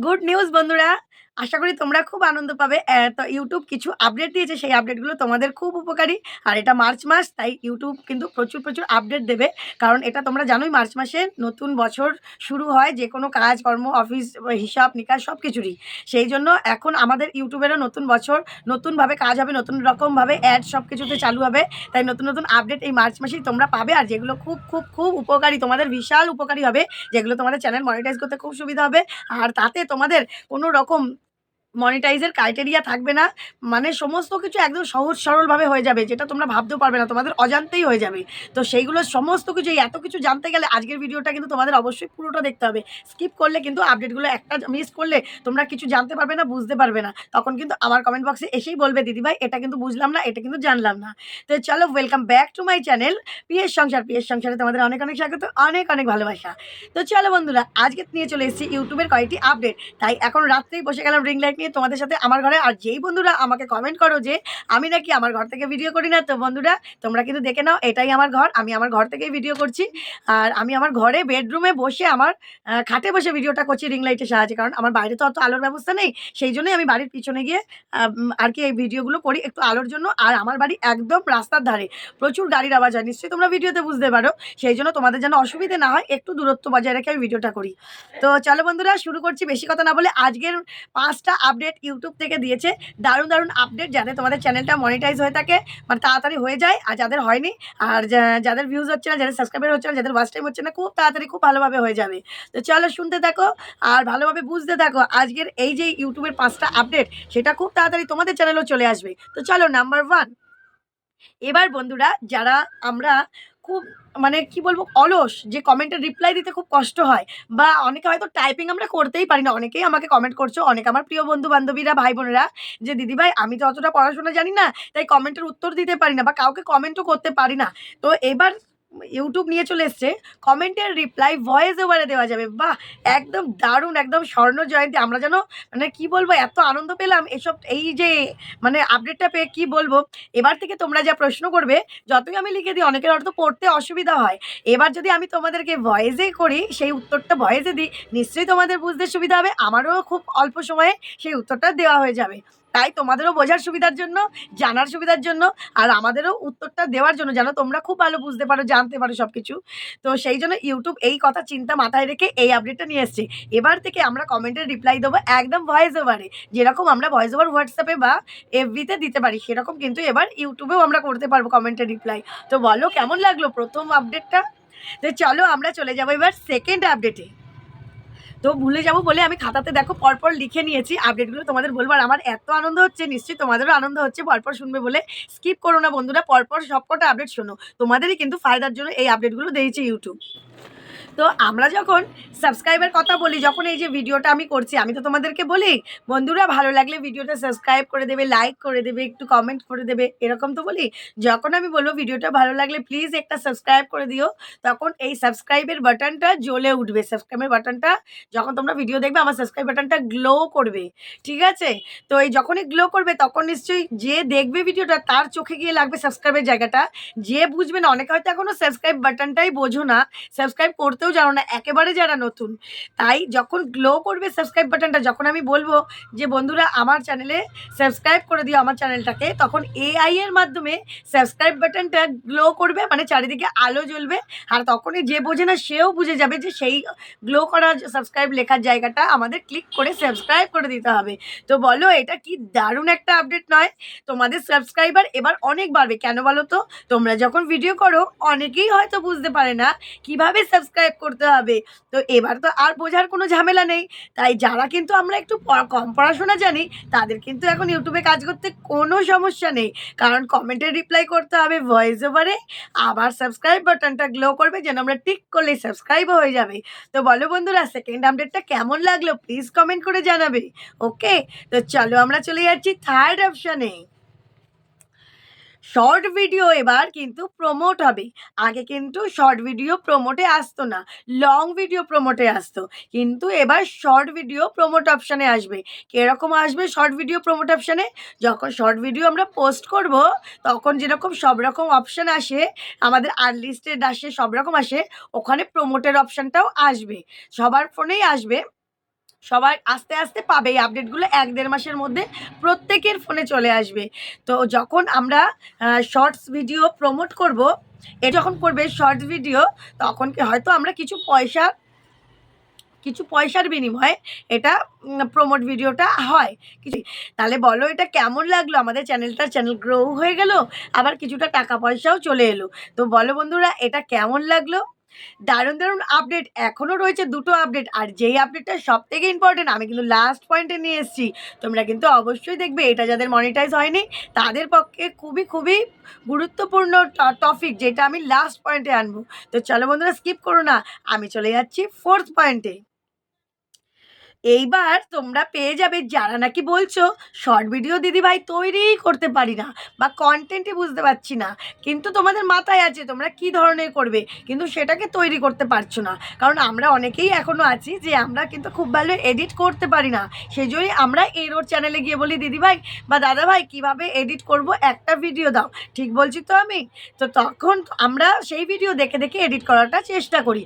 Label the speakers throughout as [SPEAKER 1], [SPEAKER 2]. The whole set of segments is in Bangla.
[SPEAKER 1] গুড নিউজ বন্ধুরা, আশা করি তোমরা খুব আনন্দ পাবে। তো ইউটিউব কিছু আপডেট দিয়েছে, সেই আপডেটগুলো তোমাদের খুব উপকারী। আর এটা মার্চ মাস, তাই ইউটিউব কিন্তু প্রচুর প্রচুর আপডেট দেবে। কারণ এটা তোমরা জানোই, মার্চ মাসে নতুন বছর শুরু হয় যে কোনো কাজকর্ম, অফিস, হিসাব নিকাশ সব কিছুরই। সেই জন্য এখন আমাদের ইউটিউবেরও নতুন বছর, নতুনভাবে কাজ হবে, নতুন রকমভাবে অ্যাড সব কিছুতে চালু হবে। তাই নতুন নতুন আপডেট এই মার্চ মাসেই তোমরা পাবে। আর যেগুলো খুব খুব খুব উপকারী, তোমাদের বিশাল উপকারী হবে, যেগুলো তোমাদের চ্যানেল মনিটাইজ করতে খুব সুবিধা হবে। আর তাতে তোমাদের কোনো রকম মনিটাইজের ক্রাইটেরিয়া থাকবে না। মানে সমস্ত কিছু একদম সহজ সরলভাবে হয়ে যাবে, যেটা তোমরা ভাবতেও পারবে না, তোমাদের অজান্তেই হয়ে যাবে। তো সেইগুলো সমস্ত কিছু, এই এত কিছু জানতে গেলে আজকের ভিডিওটা কিন্তু তোমাদের অবশ্যই পুরোটা দেখতে হবে। স্কিপ করলে কিন্তু আপডেটগুলো একটা মিস করলে তোমরা কিছু জানতে পারবে না, বুঝতে পারবে না। তখন কিন্তু আমার কমেন্ট বক্সে এসেই বলবে, দিদিভাই এটা কিন্তু বুঝলাম না, এটা কিন্তু জানলাম না। তো চলো, welcome back to my channel PS সংসার। পিএস সংসারে তোমাদের অনেক অনেক স্বাগত, অনেক অনেক ভালোবাসা। তো চলো বন্ধুরা, আজকে নিয়ে চলে এসেছি ইউটিউবের কয়েকটি আপডেট। তাই এখন রাত্রেই বসে গেলাম রিং লাইট নিয়ে তোমাদের সাথে আমার ঘরে। আর যেই বন্ধুরা আমাকে কমেন্ট করো যে আমি নাকি আমার ঘর থেকে ভিডিও করি না, তো বন্ধুরা তোমরা কিন্তু দেখে নাও, এটাই আমার ঘর, আমি আমার ঘর থেকেই ভিডিও করছি। আর আমি আমার ঘরে বেডরুমে বসে আমার খাটে বসে ভিডিওটা করছি রিং লাইটের সাহায্যে। কারণ আমার বাইরে তো অত আলোর ব্যবস্থা নেই, সেই জন্যই আমি বাড়ির পিছনে গিয়ে আর কি এই ভিডিওগুলো করি একটু আলোর জন্য। আর আমার বাড়ি একদম রাস্তার ধারে, প্রচুর গাড়ির আওয়াজ হয়, নিশ্চয়ই তোমরা ভিডিওতে বুঝতে পারো। সেই জন্য তোমাদের যেন অসুবিধে না হয়, একটু দূরত্ব বজায় রেখে আমি ভিডিওটা করি। তো চলো বন্ধুরা, শুরু করছি। বেশি কথা না বলে, আজকের 5টা আপডেট ইউটিউব থেকে দিয়েছে, দারুণ দারুণ আপডেট, যাতে তোমাদের চ্যানেলটা মনিটাইজ হয়ে থাকে, মানে তাড়াতাড়ি হয়ে যায়। আর যাদের হয়নি, আর যাদের ভিউজ হচ্ছে না, যাদের সাবস্ক্রাইবার হচ্ছে না, যাদের ওয়াচ টাইম হচ্ছে না, খুব তাড়াতাড়ি খুব ভালোভাবে হয়ে যাবে। তো চলো শুনতে থাকো আর ভালোভাবে বুঝতে থাকো। আজকের এই যে ইউটিউবের 5টা আপডেট, সেটা খুব তাড়াতাড়ি তোমাদের চ্যানেলেও চলে আসবে। তো চলো, নাম্বার 1। এবার বন্ধুরা, যারা আমরা খুব মানে কি বলবো, অলস, যে কমেন্টের রিপ্লাই দিতে খুব কষ্ট হয়, বা অনেকে হয়তো টাইপিং আমরা করতেই পারি না, অনেকেই আমাকে কমেন্ট করছো, অনেক আমার প্রিয় বন্ধু বান্ধবীরা, ভাই বোনেরা, যে দিদিভাই আমি তো অতটা পড়াশোনা জানি না, তাই কমেন্টের উত্তর দিতে পারি না, বা কাউকে কমেন্টও করতে পারি না। তো এবার ইউটিউব নিয়ে চলে এসছে কমেন্টের রিপ্লাই ভয়েস ওভারে দেওয়া যাবে। বাহ, একদম দারুণ, একদম স্বর্ণ জয়ন্তী। আমরা যেন মানে কি বলবো, এত আনন্দ পেলাম এসব, এই যে মানে আপডেটটা পেয়ে কি বলবো। এবার থেকে তোমরা যা প্রশ্ন করবে, যতই আমি লিখে দিই, অনেকের অর্থ পড়তে অসুবিধা হয়, এবার যদি আমি তোমাদেরকে ভয়েসে করি, সেই উত্তরটা ভয়েসে দিই, নিশ্চয়ই তোমাদের বুঝতে সুবিধা হবে, আমারও খুব অল্প সময়ে সেই উত্তরটা দেওয়া হয়ে যাবে। তাই তোমাদেরও বোঝার সুবিধার জন্য, জানার সুবিধার জন্য, আর আমাদেরও উত্তরটা দেওয়ার জন্য, যেন তোমরা খুব ভালো বুঝতে পারো, জানতে পারো সব কিছু। তো সেই জন্য ইউটিউব এই কথা চিন্তা মাথায় রেখে এই আপডেটটা নিয়ে এসছে। এবার থেকে আমরা কমেন্টের রিপ্লাই দেবো একদম ভয়েস ওভারে, যেরকম আমরা ভয়েস ওভার হোয়াটসঅ্যাপে বা এফবিতে দিতে পারি, সেরকম কিন্তু এবার ইউটিউবেও আমরা করতে পারবো কমেন্টের রিপ্লাই। তো বলো, কেমন লাগলো প্রথম আপডেটটা? তো চলো আমরা চলে যাবো এবার সেকেন্ড আপডেটে। তো ভুলে যাবো বলে আমি খাতাতে দেখো পরপর লিখে নিয়েছি আপডেটগুলো, তোমাদের বলবার আমার এত আনন্দ হচ্ছে, নিশ্চয়ই তোমাদেরও আনন্দ হচ্ছে পরপর শুনবে বলে। স্কিপ করো না বন্ধুরা, পরপর সবকটা আপডেট শোনো, তোমাদেরই কিন্তু ফায়দার জন্য এই আপডেটগুলো দিয়েছে ইউটিউব। তো আমরা যখন সাবস্ক্রাইবের কথা বলি, যখন এই যে ভিডিওটা আমি করছি, আমি তো তোমাদেরকে বলি, বন্ধুরা ভালো লাগলে ভিডিওটা সাবস্ক্রাইব করে দেবে, লাইক করে দেবে, একটু কমেন্ট করে দেবে, এরকম তো বলি। যখন আমি বলবো ভিডিওটা ভালো লাগলে প্লিজ একটা সাবস্ক্রাইব করে দিও, তখন এই সাবস্ক্রাইবের বাটনটা জ্বলে উঠবে। সাবস্ক্রাইবের বাটনটা, যখন তোমরা ভিডিও দেখবে, আমার সাবস্ক্রাইব বাটনটা গ্লো করবে, ঠিক আছে? তো এই যখনই গ্লো করবে, তখন নিশ্চয়ই যে দেখবে ভিডিওটা, তার চোখে গিয়ে লাগবে সাবস্ক্রাইবের জায়গাটা। যে বুঝবে না, অনেকে হয়তো এখনও সাবস্ক্রাইব বাটনটাই বোঝো না, সাবস্ক্রাইব করতেও জানো না, একেবারে যারা নতুন। তাই যখন গ্লো করবে সাবস্ক্রাইব বাটনটা, যখন আমি বলবো যে বন্ধুরা আমার চ্যানেলে সাবস্ক্রাইব করে দিও আমার চ্যানেলটাকে, তখন এআই এর মাধ্যমে সাবস্ক্রাইব বাটনটা গ্লো করবে, মানে চারিদিকে আলো জ্বলবে। আর তখনই যে বোঝে না, সেও বুঝে যাবে যে সেই গ্লো করা সাবস্ক্রাইব লেখার জায়গাটা আমাদের ক্লিক করে সাবস্ক্রাইব করে দিতে হবে। তো বলো, এটা কি দারুণ একটা আপডেট নয়? তোমাদের সাবস্ক্রাইবার এবার অনেক বাড়বে। কেন বলো তো? তোমরা যখন ভিডিও করো, অনেকেই হয়তো বুঝতে পারে না কিভাবে সাবস্ক্রাইব করতে হবে। তো এবার তো আর বোঝার কোনো ঝামেলা নেই। তাই যারা কিন্তু আমরা একটু কম পড়াশোনা জানি, তাদের কিন্তু এখন ইউটিউবে কাজ করতে কোনো সমস্যা নেই। কারণ কমেন্টের রিপ্লাই করতে হবে ভয়েস ওভারে, আবার সাবস্ক্রাইব বাটনটা গ্লো করবে, যেন আমরা টিক করলেই সাবস্ক্রাইবও হয়ে যাবে। তো বলো বন্ধুরা, সেকেন্ড আপডেটটা কেমন লাগলো প্লিজ কমেন্ট করে জানাবে। ওকে, তো চলো আমরা চলে যাচ্ছি থার্ড অপশানে। শর্ট ভিডিও এবার কিন্তু প্রমোট হবে। আগে কিন্তু শর্ট ভিডিও প্রমোটে আসতো না, লং ভিডিও প্রমোটে আসতো, কিন্তু এবার শর্ট ভিডিও প্রমোট অপশানে আসবে। কীরকম আসবে শর্ট ভিডিও প্রমোট অপশানে? যখন শর্ট ভিডিও আমরা পোস্ট করব, তখন যেরকম সব রকম অপশান আসে, আমাদের আনলিস্টেড আসে, সব রকম আসে, ওখানে প্রমোটের অপশানটাও আসবে, সবার ফোনেই আসবে। সবাই আস্তে আস্তে পাবে এই আপডেটগুলো 1-1.5 মাসের মধ্যে প্রত্যেকের ফোনে চলে আসবে। তো যখন আমরা শর্টস ভিডিও প্রমোট করব, এ যখন করবে শর্টস ভিডিও, তখন কি হয়তো আমরা কিছু পয়সার বিনিময়ে এটা প্রমোট ভিডিওটা হয় কিছু। তাহলে বলো এটা কেমন লাগলো? আমাদের চ্যানেল গ্রো হয়ে গেল, আবার কিছুটা টাকা পয়সাও চলে এলো। তো বলো বন্ধুরা, এটা কেমন লাগলো? দারুণ দারুণ আপডেট এখনও রয়েছে, 2টো আপডেট। আর যেই আপডেটটা সব থেকে ইম্পর্টেন্ট আমি কিন্তু লাস্ট পয়েন্টে নিয়ে এসেছি, তোমরা কিন্তু অবশ্যই দেখবে। এটা যাদের মনিটাইজ হয়নি তাদের পক্ষে খুবই খুবই গুরুত্বপূর্ণ টপিক, যেটা আমি লাস্ট পয়েন্টে আনবো। তো চলো বন্ধুরা, স্কিপ করো না, আমি চলে যাচ্ছি 4th পয়েন্টে। এইবার তোমরা পেয়ে যাবে যারা নাকি বলছো শর্ট ভিডিও দিদিভাই তৈরিই করতে পারি না, বা কন্টেন্টই বুঝতে পারছি না, কিন্তু তোমাদের মাথায় আছে তোমরা কি ধরনের করবে, কিন্তু সেটাকে তৈরি করতে পারছো না। কারণ আমরা অনেকেই এখনও আছি যে আমরা কিন্তু খুব ভালো এডিট করতে পারি না। সেই জন্যই আমরা এরোর চ্যানেলে গিয়ে বলি দিদিভাই বা দাদাভাই কীভাবে এডিট করব, একটা ভিডিও দাও। ঠিক বলছি তো আমি? তো তখন আমরা সেই ভিডিও দেখে দেখে এডিট করাটা চেষ্টা করি।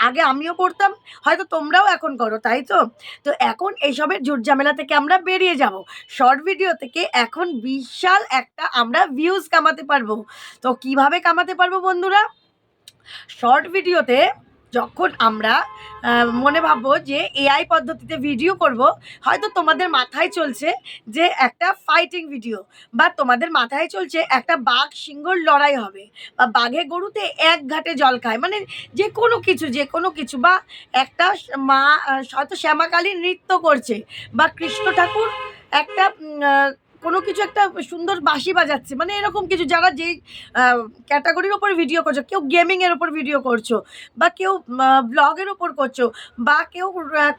[SPEAKER 1] আগে আমিও করতাম, হয়তো তোমরাও এখন করো, তাই তো? তো এখন এইসবের ঝুট ঝামেলা থেকে আমরা বেরিয়ে যাব। শর্ট ভিডিও থেকে এখন বিশাল একটা আমরা ভিউজ কামাতে পারবো। তো কিভাবে কামাতে পারবো বন্ধুরা? শর্ট ভিডিওতে যখন আমরা মনে ভাববো যে এআই পদ্ধতিতে ভিডিও করব, হয়তো তোমাদের মাথায় চলছে যে একটা ফাইটিং ভিডিও, বা তোমাদের মাথায় চলছে একটা বাঘ সিংহর লড়াই হবে, বা বাঘে গরুতে এক ঘাটে জল খায়, মানে যে কোনো কিছু, বা একটা মা হয়তো শ্যামাকালী নৃত্য করছে, বা কৃষ্ণ ঠাকুর একটা কোনো কিছু একটা সুন্দর বাঁশি বাজাচ্ছে, মানে এরকম কিছু। যারা যেই ক্যাটাগরির ওপর ভিডিও করছো, কেউ গেমিংয়ের ওপর ভিডিও করছো, বা কেউ ব্লগের ওপর করছো, বা কেউ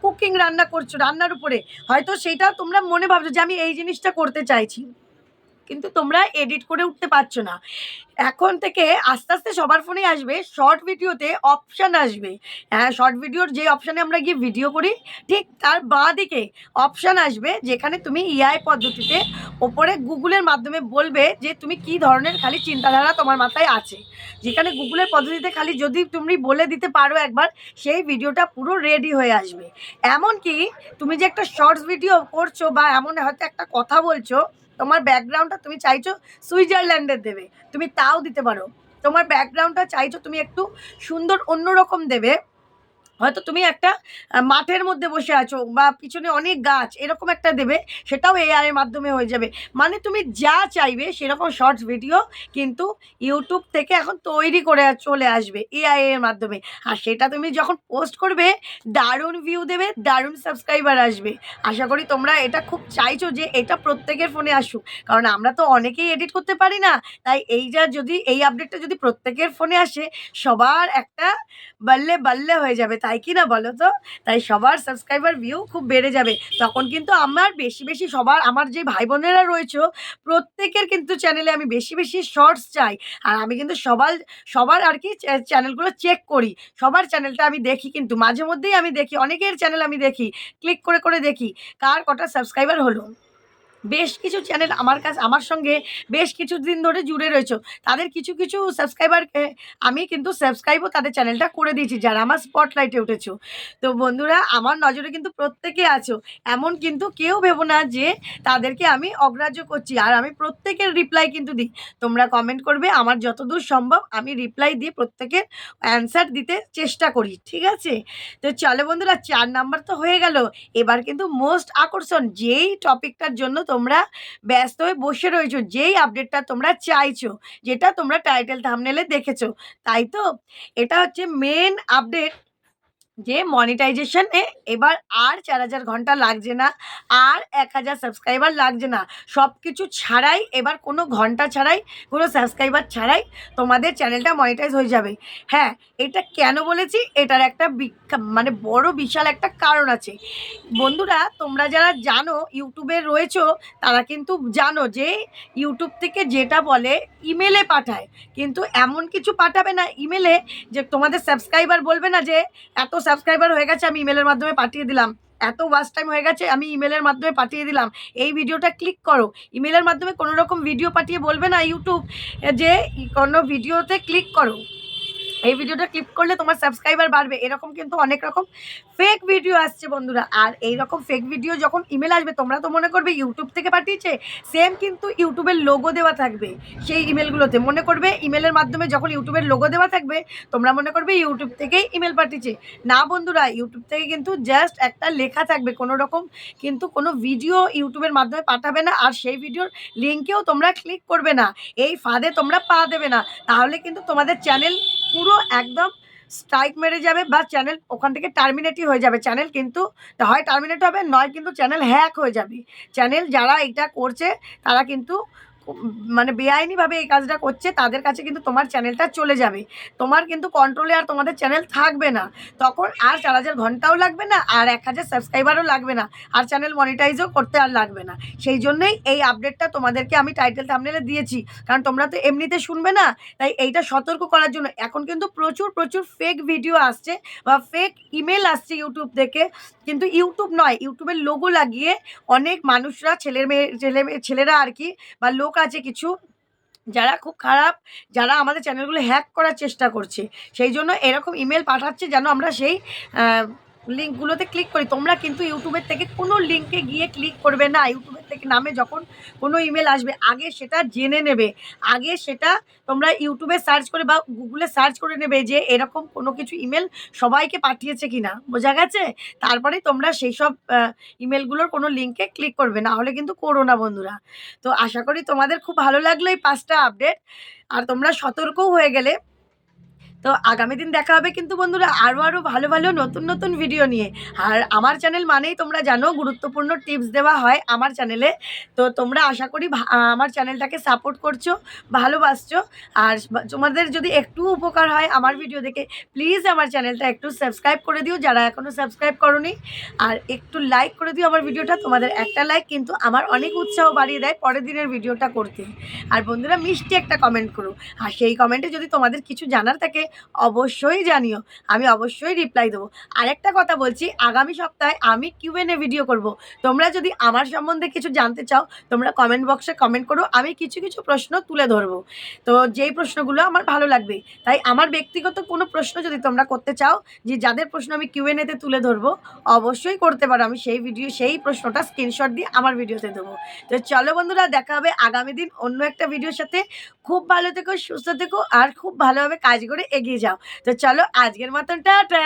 [SPEAKER 1] কুকিং রান্না করছো, রান্নার উপরে হয়তো সেইটা তোমরা মনে ভাবছো যে আমি এই জিনিসটা করতে চাইছি, কিন্তু তোমরা এডিট করে উঠতে পারছো না। এখন থেকে আস্তে আস্তে সবার ফোনেই আসবে শর্ট ভিডিওতে অপশান আসবে। হ্যাঁ, শর্ট ভিডিওর যে অপশানে আমরা গিয়ে ভিডিও করি, ঠিক তার বাঁ দিকে অপশান আসবে, যেখানে তুমি এআই পদ্ধতিতে ওপরে গুগলের মাধ্যমে বলবে যে তুমি কি ধরনের খালি চিন্তাধারা তোমার মাথায় আছে। যেখানে গুগলের পদ্ধতিতে খালি যদি তুমি বলে দিতে পারো একবার, সেই ভিডিওটা পুরো রেডি হয়ে আসবে। এমনকি তুমি যে একটা শর্টস ভিডিও করছো, বা এমন হয়তো একটা কথা বলছো, তোমার ব্যাকগ্রাউন্ডটা তুমি চাইছো সুইজারল্যান্ডের দেবে, তুমি তাও দিতে পারো। তোমার ব্যাকগ্রাউন্ডটা চাইছো তুমি একটু সুন্দর অন্যরকম দেবে, হয়তো তুমি একটা মাঠের মধ্যে বসে আছো, বা পিছনে অনেক গাছ, এরকম একটা দেবে, সেটাও এআই এর মাধ্যমে হয়ে যাবে। মানে তুমি যা চাইবে সেরকম শর্টস ভিডিও কিন্তু ইউটিউব থেকে এখন তৈরি করে চলে আসবে এআই এর মাধ্যমে। আর সেটা তুমি যখন পোস্ট করবে, দারুণ ভিউ দেবে, দারুণ সাবস্ক্রাইবার আসবে। আশা করি তোমরা এটা খুব চাইছো যে এটা প্রত্যেকের ফোনে আসুক, কারণ আমরা তো অনেকেই এডিট করতে পারি না। তাই যদি এই আপডেটটা যদি প্রত্যেকের ফোনে আসে, সবার একটা বাল্লে বাল্লে হয়ে যাবে, তাই কি না বলো তো? তাই সবার সাবস্ক্রাইবার ভিউ খুব বেড়ে যাবে। তখন কিন্তু আমার বেশি বেশি সবার, আমার যে ভাই বোনেরা রয়েছে প্রত্যেকের কিন্তু চ্যানেলে আমি বেশি বেশি শর্টস চাই। আর আমি কিন্তু সবার আর কি চ্যানেলগুলো চেক করি, সবার চ্যানেলটা আমি দেখি, কিন্তু মাঝে মধ্যেই আমি দেখি, অনেকের চ্যানেল আমি দেখি, ক্লিক করে করে দেখি কার কটা সাবস্ক্রাইবার হলো। বেশ কিছু চ্যানেল আমার সঙ্গে বেশ কিছুদিন ধরে জুড়ে রয়েছে, তাদের কিছু কিছু সাবস্ক্রাইবারকে আমি কিন্তু সাবস্ক্রাইবও তাদের চ্যানেলটা করে দিয়েছি, যারা আমার স্পটলাইটে উঠেছো। তো বন্ধুরা, আমার নজরে কিন্তু প্রত্যেকে আছো, এমন কিন্তু কেউ ভেবো না যে তাদেরকে আমি অগ্রাহ্য করছি। আর আমি প্রত্যেকের রিপ্লাই কিন্তু দিই। তোমরা কমেন্ট করবে, আমার যতদূর সম্ভব আমি রিপ্লাই দিয়ে প্রত্যেকের অ্যান্সার দিতে চেষ্টা করি, ঠিক আছে? তো চলো বন্ধুরা, 4 নাম্বার তো হয়ে গেল। এবার কিন্তু মোস্ট আকর্ষণ, যেই টপিকটার জন্য তোমরা ব্যস্ত হয়ে বসে রয়েছো, যেই আপডেটটা তোমরা চাইছো, যেটা তোমরা টাইটেল থাম্বনেলে দেখেছো, তাই তো? এটা হচ্ছে মেন আপডেট, যে মনিটাইজেশনে এবার আর 4,000 ঘন্টা লাগছে না, আর 1,000 সাবস্ক্রাইবার লাগছে না। সব কিছু ছাড়াই, এবার কোনো ঘন্টা ছাড়াই, কোনো সাবস্ক্রাইবার ছাড়াই তোমাদের চ্যানেলটা মনিটাইজ হয়ে যাবে। হ্যাঁ, এটা কেন বলেছি? এটার একটা মানে বড় বিশাল একটা কারণ আছে। বন্ধুরা, তোমরা যারা জানো ইউটিউবে রয়েছো, তারা কিন্তু জানো যে ইউটিউব থেকে যেটা বলে ইমেলে পাঠায়, কিন্তু এমন কিছু পাঠাবে না ইমেলে যে তোমাদের সাবস্ক্রাইবার বলবে না যে এত সাবস্ক্রাইবার হয়ে গেছে আমি ইমেলের মাধ্যমে পাঠিয়ে দিলাম, এত ওয়াচ টাইম হয়ে গেছে আমি ইমেলের মাধ্যমে পাঠিয়ে দিলাম, এই ভিডিওটা ক্লিক করো। ইমেলের মাধ্যমে কোনো রকম ভিডিও পাঠিয়ে বলবে না ইউটিউব যে কোনো ভিডিওতে ক্লিক করো। এই ভিডিওটা ক্লিক করলে তোমার সাবস্ক্রাইবার বাড়বে, এরকম কিন্তু অনেক রকম ফেক ভিডিও আসছে বন্ধুরা। আর এই রকম ফেক ভিডিও যখন ইমেল আসবে তোমরা তো মনে করবে ইউটিউব থেকে পাঠিয়েছে, সেম কিন্তু ইউটিউবের লোগো দেওয়া থাকবে সেই ইমেলগুলোতে। মনে করবে ইমেলের মাধ্যমে যখন ইউটিউবের লোগো দেওয়া থাকবে তোমরা মনে করবে ইউটিউব থেকেই ইমেল পাঠিয়েছে। না বন্ধুরা, ইউটিউব থেকে কিন্তু জাস্ট একটা লেখা থাকবে, কোনো রকম কিন্তু কোনো ভিডিও ইউটিউবের মাধ্যমে পাঠাবে না, আর সেই ভিডিওর লিঙ্কেও তোমরা ক্লিক করবে না। এই ফাঁদে তোমরা পা দেবে না, তাহলে কিন্তু তোমাদের চ্যানেল পুরো একদম স্ট্রাইক মেরে যাবে, বা চ্যানেল ওখান থেকে টার্মিনেটই হয়ে যাবে। চ্যানেল কিন্তু হয় টার্মিনেট হবে, নয় কিন্তু চ্যানেল হ্যাক হয়ে যাবে। চ্যানেল যারা এটা করছে তারা কিন্তু মানে বেআইনিভাবে এই কাজটা করছে, তাদের কাছে কিন্তু তোমার চ্যানেলটা চলে যাবে। তোমার কিন্তু কন্ট্রোলে আর তোমাদের চ্যানেল থাকবে না। তখন আর 4000 ঘন্টাও লাগবে না, আর 1000 সাবস্ক্রাইবারও লাগবে না, আর চ্যানেল মনিটাইজও করতে আর লাগবে না। সেই জন্যই এই আপডেটটা তোমাদেরকে আমি টাইটেল থাম্বনেলে দিয়েছি, কারণ তোমরা তো এমনিতে শুনবে না, তাই এইটা সতর্ক করার জন্য। এখন কিন্তু প্রচুর প্রচুর ফেক ভিডিও আসছে বা ফেক ইমেল আসছে ইউটিউব থেকে, কিন্তু ইউটিউব নয়, ইউটিউবের লোগো লাগিয়ে অনেক মানুষরা ছেলেরা আর কি, বা লোক আছে কিছু যারা খুব খারাপ, যারা আমাদের চ্যানেলগুলো হ্যাক করার চেষ্টা করছে। সেই জন্য এরকম ইমেল পাঠাচ্ছে যেন আমরা সেই লিঙ্কগুলোতে ক্লিক করি। তোমরা কিন্তু ইউটিউবের থেকে কোনো লিঙ্কে গিয়ে ক্লিক করবে না। ইউটিউবের থেকে নামে যখন কোনো ইমেল আসবে আগে সেটা জেনে নেবে, আগে সেটা তোমরা ইউটিউবে সার্চ করে বা গুগলে সার্চ করে নেবে যে এরকম কোনো কিছু ইমেল সবাইকে পাঠিয়েছে কি না, বোঝা গেছে? তারপরে তোমরা সেই সব ইমেলগুলোর কোনো লিঙ্কে ক্লিক করবে, না হলে কিন্তু করো না বন্ধুরা। তো আশা করি তোমাদের খুব ভালো লাগলো এই 5টা আপডেট, আর তোমরা সতর্কও হয়ে গেলে। তো আগামী দিন দেখা হবে কিন্তু বন্ধুরা আরও ভালো ভালো নতুন নতুন ভিডিও নিয়ে। আর আমার চ্যানেল মানেই তোমরা জানো গুরুত্বপূর্ণ টিপস দেওয়া হয় আমার চ্যানেলে। তো তোমরা আশা করি আমার চ্যানেলটাকে সাপোর্ট করছো, ভালোবাসছো। আর তোমাদের যদি একটু উপকার হয় আমার ভিডিও দেখে, প্লিজ আমার চ্যানেলটা একটু সাবস্ক্রাইব করে দিও যারা এখনও সাবস্ক্রাইব করোনি, আর একটু লাইক করে দিও আমার ভিডিওটা। তোমাদের একটা লাইক কিন্তু আমার অনেক উৎসাহ বাড়িয়ে দেয় পরের দিনের ভিডিওটা করতে। আর বন্ধুরা মিষ্টি একটা কমেন্ট করো, আর সেই কমেন্টে যদি তোমাদের কিছু জানার থাকে অবশ্যই জানিও, আমি অবশ্যই রিপ্লাই দেবো। আরেকটা কথা বলছি, আগামী সপ্তাহে আমি কিউএনএ ভিডিও করব। তোমরা যদি আমার সম্বন্ধে কিছু জানতে চাও তোমরা কমেন্ট বক্সে কমেন্ট করো, আমি কিছু কিছু প্রশ্ন তুলে ধরবো। তো যেই প্রশ্নগুলো আমার ভালো লাগবে, তাই আমার ব্যক্তিগত কোনো প্রশ্ন যদি তোমরা করতে চাও, যে যাদের প্রশ্ন আমি কিউএনএতে তুলে ধরবো, অবশ্যই করতে পারো। আমি সেই প্রশ্নটা স্ক্রিনশট দিয়ে আমার ভিডিওতে দেবো। তো চলো বন্ধুরা, দেখা হবে আগামী দিন অন্য একটা ভিডিওর সাথে। খুব ভালো থেকো, সুস্থ থেকো, আর খুব ভালোভাবে কাজ করে এগিয়ে যাও। তো চলো আজকের মতন টাটা।